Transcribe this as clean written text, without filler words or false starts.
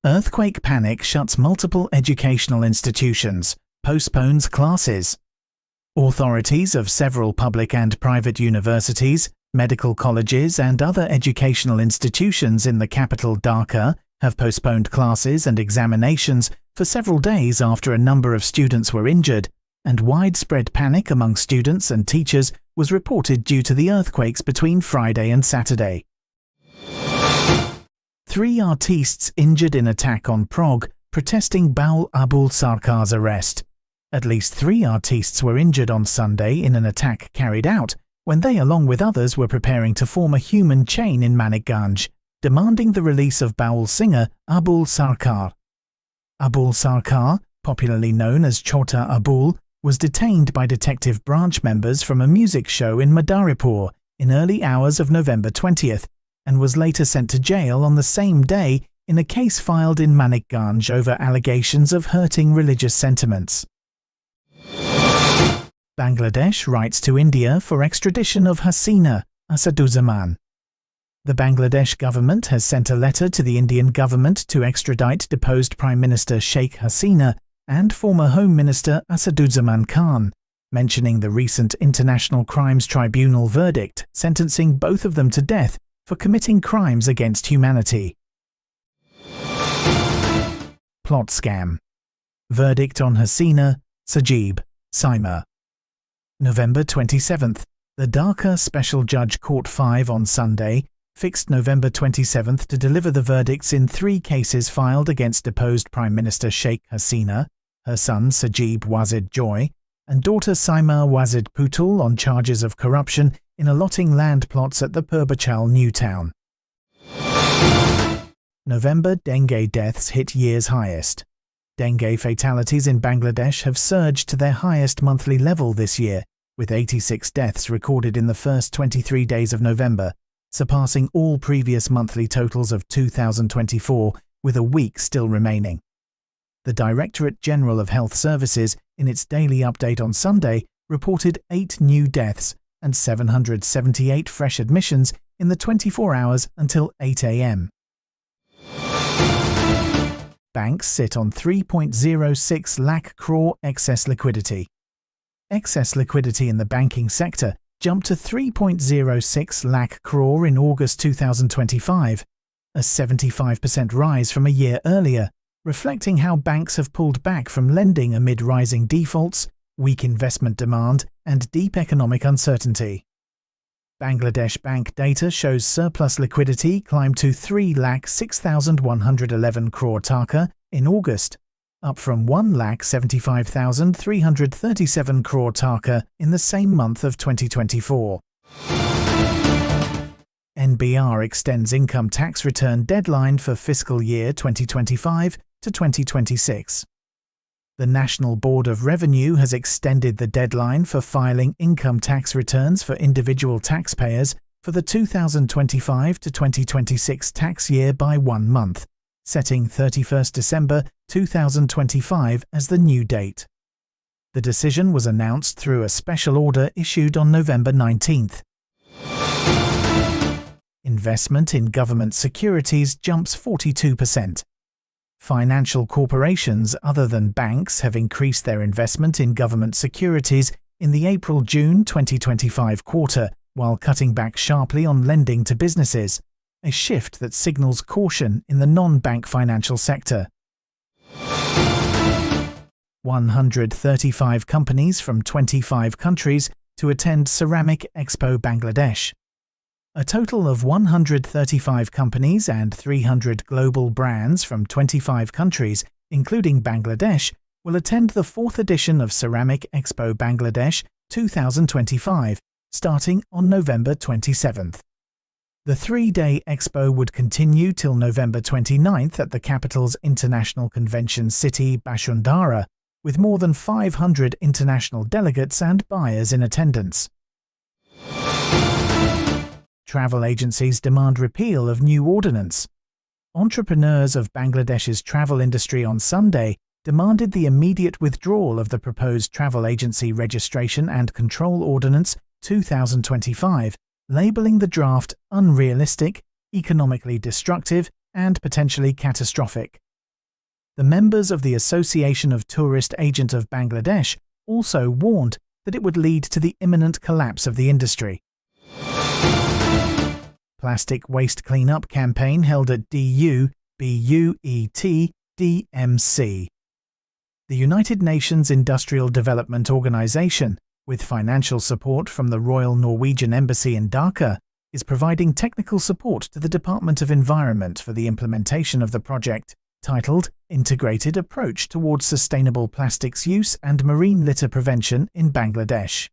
Earthquake panic shuts multiple educational institutions, postpones classes. Authorities of several public and private universities, medical colleges and other educational institutions in the capital Dhaka have postponed classes and examinations for several days after a number of students were injured, and widespread panic among students and teachers was reported due to the earthquakes between Friday and Saturday. 3 artistes injured in attack on Prague protesting Baul Abul Sarkar's arrest. At least 3 artistes were injured on Sunday in an attack carried out when they, along with others, were preparing to form a human chain in Manikganj, demanding the release of Baul singer Abul Sarkar. Abul Sarkar, popularly known as Chota Abul, was detained by detective branch members from a music show in Madaripur in early hours of November 20th, and was later sent to jail on the same day in a case filed in Manikganj over allegations of hurting religious sentiments. Bangladesh writes to India for extradition of Hasina, Asaduzzaman. The Bangladesh government has sent a letter to the Indian government to extradite deposed Prime Minister Sheikh Hasina and former Home Minister Asaduzzaman Khan, mentioning the recent International Crimes Tribunal verdict sentencing both of them to death for committing crimes against humanity. Plot scam. Verdict on Hasina, Sajib, Saima. November 27th. The Dhaka Special Judge Court 5 on Sunday fixed November 27th to deliver the verdicts in 3 cases filed against deposed Prime Minister Sheikh Hasina, her son Sajib Wazid Joy, and daughter Saima Wazid Putul on charges of corruption in allotting land plots at the Purbachal New Town. November dengue deaths hit year's highest. Dengue fatalities in Bangladesh have surged to their highest monthly level this year, with 86 deaths recorded in the first 23 days of November, surpassing all previous monthly totals of 2024, with a week still remaining. The Directorate General of Health Services, in its daily update on Sunday, reported 8 new deaths and 778 fresh admissions in the 24 hours until 8 a.m. Banks sit on 3.06 lakh crore excess liquidity. Excess liquidity in the banking sector jumped to 3.06 lakh crore in August 2025, a 75% rise from a year earlier, reflecting how banks have pulled back from lending amid rising defaults, weak investment demand, and deep economic uncertainty. Bangladesh Bank data shows surplus liquidity climbed to 3,06,111 crore taka in August, up from 1,75,337 crore taka in the same month of 2024. NBR extends income tax return deadline for fiscal year 2025 to 2026. The National Board of Revenue has extended the deadline for filing income tax returns for individual taxpayers for the 2025 to 2026 tax year by 1 month, setting 31st December 2025 as the new date. The decision was announced through a special order issued on November 19th. Investment in government securities jumps 42%. Financial corporations other than banks have increased their investment in government securities in the April-June 2025 quarter, while cutting back sharply on lending to businesses, a shift that signals caution in the non-bank financial sector. 135 companies from 25 countries to attend Ceramic Expo Bangladesh. A total of 135 companies and 300 global brands from 25 countries, including Bangladesh, will attend the 4th edition of Ceramic Expo Bangladesh 2025, starting on November 27th. The 3-day expo would continue till November 29th at the capital's International Convention City, Bashundhara, with more than 500 international delegates and buyers in attendance. Travel agencies demand repeal of new ordinance. Entrepreneurs of Bangladesh's travel industry on Sunday demanded the immediate withdrawal of the proposed Travel Agency Registration and Control Ordinance 2025, labelling the draft unrealistic, economically destructive, and potentially catastrophic. the members of the Association of Tourist Agents of Bangladesh also warned that it would lead to the imminent collapse of the industry. Plastic Waste Cleanup campaign held at DUBUET-DMC. The United Nations Industrial Development Organization, with financial support from the Royal Norwegian Embassy in Dhaka, is providing technical support to the Department of Environment for the implementation of the project, titled Integrated Approach Towards Sustainable Plastics Use and Marine Litter Prevention in Bangladesh.